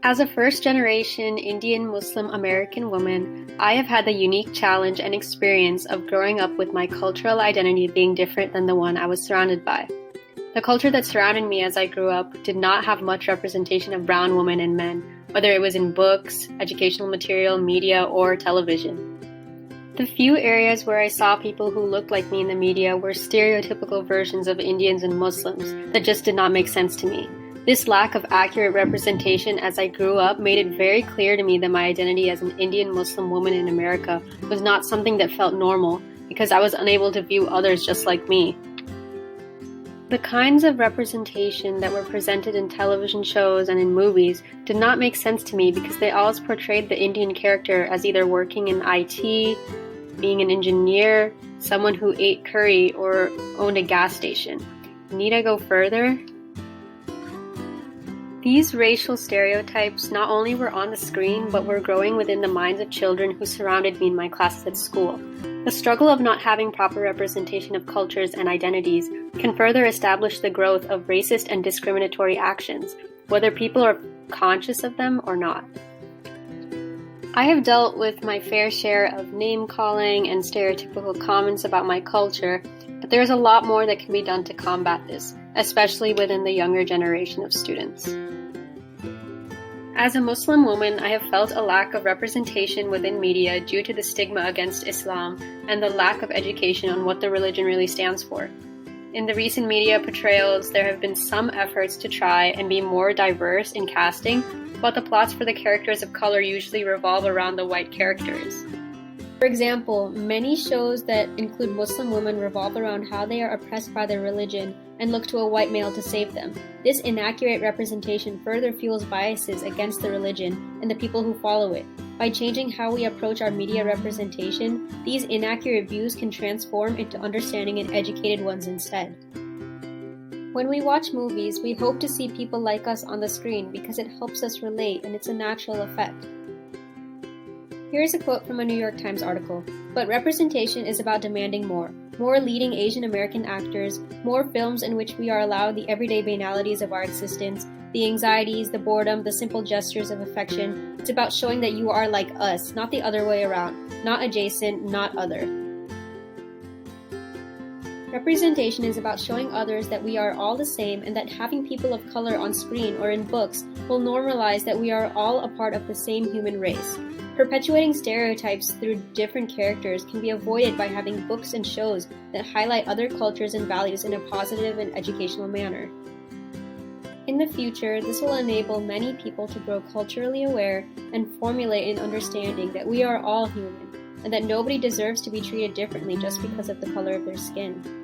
As a first-generation Indian Muslim American woman, I have had the unique challenge and experience of growing up with my cultural identity being different than the one I was surrounded by. The culture that surrounded me as I grew up did not have much representation of brown women and men, whether it was in books, educational material, media, or television. The few areas where I saw people who looked like me in the media were stereotypical versions of Indians and Muslims that just did not make sense to me. This lack of accurate representation as I grew up made it very clear to me that my identity as an Indian Muslim woman in America was not something that felt normal because I was unable to view others just like me. The kinds of representation that were presented in television shows and in movies did not make sense to me because they always portrayed the Indian character as either working in IT, being an engineer, someone who ate curry, or owned a gas station. Need I go further? These racial stereotypes not only were on the screen, but were growing within the minds of children who surrounded me in my classes at school. The struggle of not having proper representation of cultures and identities can further establish the growth of racist and discriminatory actions, whether people are conscious of them or not. I have dealt with my fair share of name-calling and stereotypical comments about my culture, but there is a lot more that can be done to combat this, especially within the younger generation of students. As a Muslim woman, I have felt a lack of representation within media due to the stigma against Islam and the lack of education on what the religion really stands for. In the recent media portrayals, there have been some efforts to try and be more diverse in casting, but the plots for the characters of color usually revolve around the white characters. For example, many shows that include Muslim women revolve around how they are oppressed by their religion and look to a white male to save them. This inaccurate representation further fuels biases against the religion and the people who follow it. By changing how we approach our media representation, these inaccurate views can transform into understanding and educated ones instead. When we watch movies, we hope to see people like us on the screen because it helps us relate and it's a natural effect. Here's a quote from a New York Times article. But representation is about demanding more. More leading Asian American actors, more films in which we are allowed the everyday banalities of our existence, the anxieties, the boredom, the simple gestures of affection. It's about showing that you are like us, not the other way around, not adjacent, not other. Representation is about showing others that we are all the same and that having people of color on screen or in books will normalize that we are all a part of the same human race. Perpetuating stereotypes through different characters can be avoided by having books and shows that highlight other cultures and values in a positive and educational manner. In the future, this will enable many people to grow culturally aware and formulate an understanding that we are all human and that nobody deserves to be treated differently just because of the color of their skin.